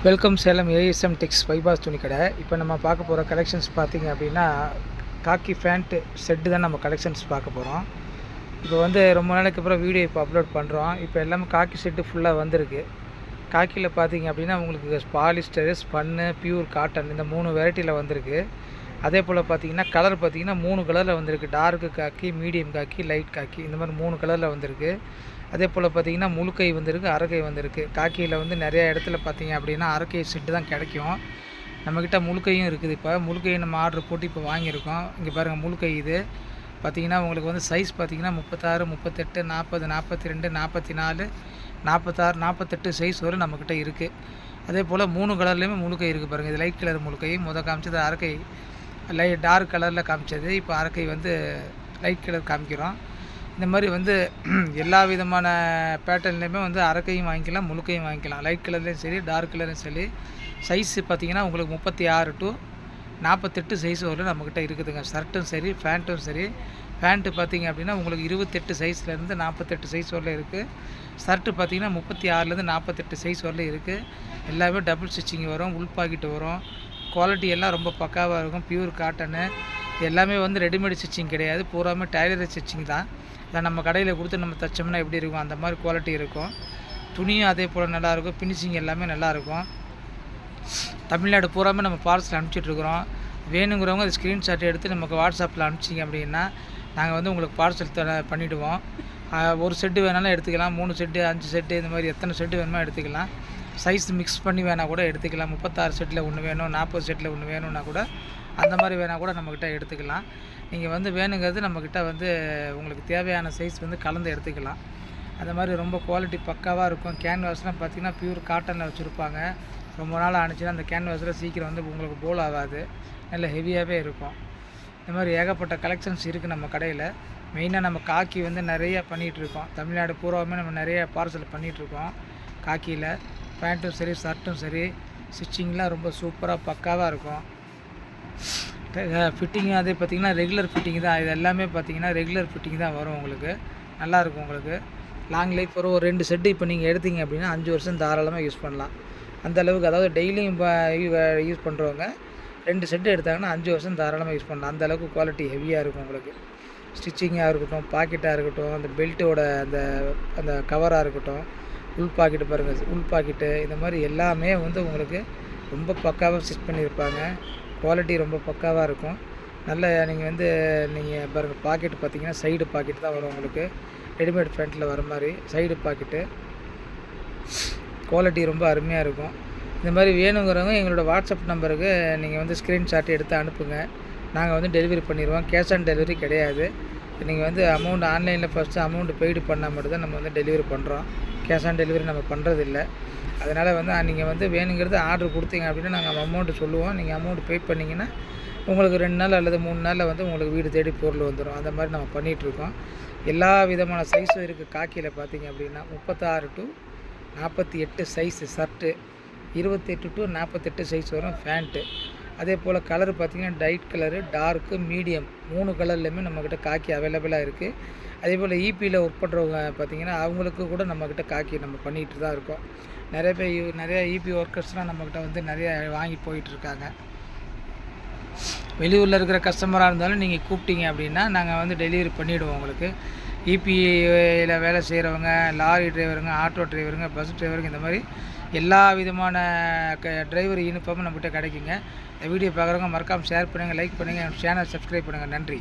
Welcome Salem ASM டெக்ஸ் வைபாஸ் துணி கடை. இப்போ நம்ம பார்க்க போகிற கலெக்ஷன்ஸ் பார்த்திங்க அப்படின்னா காக்கி ஃபேண்ட்டு செட்டு தான் நம்ம கலெக்ஷன்ஸ் பார்க்க போகிறோம். இப்போ வந்து ரொம்ப நாளைக்கு அப்புறம் வீடியோ இப்போ அப்லோட் பண்ணுறோம். இப்போ எல்லாமே காக்கி செட்டு ஃபுல்லாக வந்திருக்கு. காக்கியில் பார்த்திங்க அப்படின்னா உங்களுக்கு பாலிஸ்டரு, ஸ்பன்னு, பியூர் காட்டன் இந்த 3 வெரைட்டியில் வந்திருக்கு. அதே போல் பார்த்திங்கன்னா கலர் பார்த்திங்கன்னா 3 கலரில் வந்திருக்கு. டார்க்கு காக்கி, மீடியம் காக்கி, லைட் காக்கி இந்த மாதிரி 3 கலரில் வந்திருக்கு. அதே போல் பார்த்திங்கன்னா முழுக்கை வந்திருக்கு, அரைக்கை வந்திருக்கு. காக்கியில் வந்து நிறையா இடத்துல பார்த்திங்க அப்படின்னா அரைக்கை செட்டு தான் கிடைக்கும். நம்மக்கிட்ட முழுக்கையும் இருக்குது. இப்போ முழுக்கையை நம்ம ஆர்டர் போட்டு இப்போ வாங்கியிருக்கோம். இங்கே பாருங்கள், முழுக்கை இது பார்த்திங்கன்னா உங்களுக்கு வந்து சைஸ் பார்த்திங்கன்னா 36, 38, 40, 42, 44, 46, 48 சைஸ் வரும் நம்மக்கிட்ட இருக்குது. அதே போல் 3 கலர்லேயுமே முழுக்கை இருக்குது பாருங்கள். இது லைட் கலர் முழுக்கை, காமிச்சது அரைக்கை டார்க் கலரில் காமிச்சது. இப்போ அரைக்கை வந்து லைட் கலர் காமிக்கிறோம். இந்த மாதிரி வந்து எல்லா விதமான பேட்டர்ன்லேயுமே வந்து அரைக்கையும் வாங்கிக்கலாம், முழுக்கையும் வாங்கிக்கலாம். லைட் கலர்லேயும் சரி, டார்க் கலர்லையும் சரி. சைஸு பார்த்திங்கன்னா உங்களுக்கு 36 to 48 சைஸ் வரலும் நம்மக்கிட்ட இருக்குதுங்க. ஷர்ட்டும் சரி, பேண்ட்டும் சரி. பேண்ட்டு பார்த்திங்க அப்படின்னா உங்களுக்கு 28 சைஸ்லேருந்து 48 சைஸ் வரலும் இருக்குது. ஷர்ட்டு பார்த்திங்கன்னா 36லேருந்து 48 சைஸ் வரலும் இருக்குது. எல்லாமே டபுள் ஸ்டிச்சிங் வரும், உள் பாக்கெட்டு வரும். குவாலிட்டி எல்லாம் ரொம்ப பக்காவாக இருக்கும். பியூர் காட்டனு எல்லாமே வந்து ரெடிமேட் ஸ்டிச்சிங் கிடையாது, பூராமே டைலர் ஸ்டிச்சிங் தான். அதை நம்ம கடையில் கொடுத்து நம்ம தைச்சோம்னா எப்படி இருக்கும் அந்த மாதிரி குவாலிட்டி இருக்கும். துணியும் அதே போல் நல்லாயிருக்கும், ஃபினிஷிங் எல்லாமே நல்லாயிருக்கும். தமிழ்நாடு பூராமே நம்ம பார்சல் அனுப்பிச்சிட்ருக்குறோம். வேணுங்கிறவங்க அது ஸ்க்ரீன்ஷாட் எடுத்து நமக்கு வாட்ஸ்அப்பில் அனுப்பிச்சிங்க அப்படின்னா நாங்கள் வந்து உங்களுக்கு பார்சல் பண்ணிவிடுவோம். ஒரு செட்டு வேணாலும் எடுத்துக்கலாம், 3 செட்டு, 5 செட்டு இந்த மாதிரி எத்தனை செட்டு வேணுமோ எடுத்துக்கலாம். சைஸ் மிக்ஸ் பண்ணி வேணால் கூட எடுத்துக்கலாம். 36 செட்டில் ஒன்று வேணும், 40 செட்டில் ஒன்று வேணும்னா கூட அந்த மாதிரி வேணால் கூட நம்மக்கிட்ட எடுத்துக்கலாம். நீங்கள் வந்து வேணுங்கிறது நம்மக்கிட்ட வந்து உங்களுக்கு தேவையான சைஸ் வந்து கலந்து எடுத்துக்கலாம். அந்த மாதிரி ரொம்ப குவாலிட்டி பக்காவாக இருக்கும். கேன்வாஸ்லாம் பார்த்திங்கன்னா பியூர் காட்டனில் வச்சுருப்பாங்க. ரொம்ப நாள் ஆணுச்சுன்னா அந்த கேன்வாஸில் சீக்கிரம் வந்து உங்களுக்கு போல் ஆகாது, நல்ல ஹெவியாகவே இருக்கும். இந்த மாதிரி ஏகப்பட்ட கலெக்ஷன்ஸ் இருக்குது நம்ம கடையில். மெயினாக நம்ம காக்கி வந்து நிறையா பண்ணிகிட்ருக்கோம். தமிழ்நாடு பூராவுமே நம்ம நிறைய பார்சல் பண்ணிகிட்ருக்கோம். காக்கியில் பேண்ட்டும் சரி, ஷர்ட்டும் சரி, ஸ்டிச்சிங்லாம் ரொம்ப சூப்பராக பக்காவாக இருக்கும். ஃபிட்டிங்கும் அதே பார்த்திங்கன்னா ரெகுலர் ஃபிட்டிங் தான். இது எல்லாமே பார்த்திங்கன்னா ரெகுலர் ஃபிட்டிங் தான் வரும். உங்களுக்கு நல்லாயிருக்கும். உங்களுக்கு லாங் லைஃப் வரும். ஒரு 2 செட்டு இப்போ நீங்கள் எடுத்தீங்க அப்படின்னா 5 வருஷம் தாராளமாக யூஸ் பண்ணலாம். அந்தளவுக்கு, அதாவது டெய்லியும் யூஸ் பண்ணுறவங்க 2 செட்டு எடுத்தாங்கன்னா 5 வருஷம் தாராளமாக யூஸ் பண்ணலாம். அந்தளவுக்கு குவாலிட்டி ஹெவியாக இருக்கும். உங்களுக்கு ஸ்டிச்சிங்காக இருக்கட்டும், பாக்கெட்டாக இருக்கட்டும், அந்த பெல்ட்டோட அந்த அந்த கவராக இருக்கட்டும், உள் பாக்கெட்டு பாருங்கள், உள் பாக்கெட்டு இந்த மாதிரி எல்லாமே வந்து உங்களுக்கு ரொம்ப பக்காவாக ஸ்டிச் பண்ணியிருப்பாங்க. குவாலிட்டி ரொம்ப பக்காவாக இருக்கும். நல்ல நீங்கள் வந்து நீங்கள் பாருங்கள், பாக்கெட்டு பார்த்திங்கன்னா சைடு பாக்கெட்டு தான் வரும் உங்களுக்கு. ரெடிமேட் ஃப்ரண்ட்டில் வர மாதிரி சைடு பாக்கெட்டு. குவாலிட்டி ரொம்ப அருமையாக இருக்கும். இந்த மாதிரி வேணுங்கிறவங்க எங்களோட வாட்ஸ்அப் நம்பருக்கு நீங்கள் வந்து ஸ்க்ரீன்ஷாட் எடுத்து அனுப்புங்க. நாங்கள் வந்து டெலிவரி பண்ணிடுவோம். கேஷ் ஆன் டெலிவரி கிடையாது. நீங்கள் வந்து அமௌண்ட் ஆன்லைனில் ஃபஸ்ட்டு அமௌண்ட் பெய்டு பண்ணால் மட்டும் தான் நம்ம வந்து டெலிவரி பண்ணுறோம். கேஷ் ஆன் டெலிவரி நம்ம பண்ணுறதில்ல. அதனால் வந்து நீங்கள் வந்து வேணுங்கிறது ஆர்டர் கொடுத்தீங்க அப்படின்னா நாங்கள் அமௌண்ட்டு சொல்லுவோம். நீங்கள் அமௌண்ட் பே பண்ணிங்கன்னா உங்களுக்கு 2 நாள் அல்லது 3 நாளில் வந்து உங்களுக்கு வீடு தேடி பொருள் வந்துடும். அந்த மாதிரி நம்ம பண்ணிகிட்ருக்கோம். எல்லா விதமான சைஸும் இருக்குது. காக்கியில் பார்த்திங்க அப்படின்னா 36 to 48 size shirt, 28 to 48 size வரும் ஃபேண்ட்டு. அதே போல் கலர் பார்த்திங்கன்னா லைட் கலரு, டார்க்கு, மீடியம் 3 கலர்லேயுமே நம்மக்கிட்ட காக்கி அவைலபிளாக இருக்குது. அதே போல் இபியில் ஒர்க் பண்ணுறவங்க பார்த்திங்கன்னா அவங்களுக்கு கூட நம்மக்கிட்ட காக்கி நம்ம பண்ணிகிட்டு தான் இருக்கோம். நிறையா இபி ஒர்க்கர்ஸ்லாம் நம்மக்கிட்ட வந்து நிறையா வாங்கி போயிட்டுருக்காங்க. வெளியூரில் இருக்கிற கஸ்டமராக இருந்தாலும் நீங்கள் கூப்பிட்டீங்க அப்படின்னா நாங்கள் வந்து டெலிவரி பண்ணிவிடுவோம் உங்களுக்கு. இபியில் வேலை செய்கிறவங்க, லாரி டிரைவருங்க, ஆட்டோ டிரைவருங்க, பஸ் டிரைவருங்க இந்த மாதிரி எல்லா விதமான டிரைவர் யூனிஃபார்மும் நம்மகிட்ட கிடைக்குங்க. இந்த வீடியோ பார்க்குறவங்க மறக்காமல் ஷேர் பண்ணுங்கள், லைக் பண்ணுங்கள், சேனல் சப்ஸ்கிரைப் பண்ணுங்கள். நன்றி.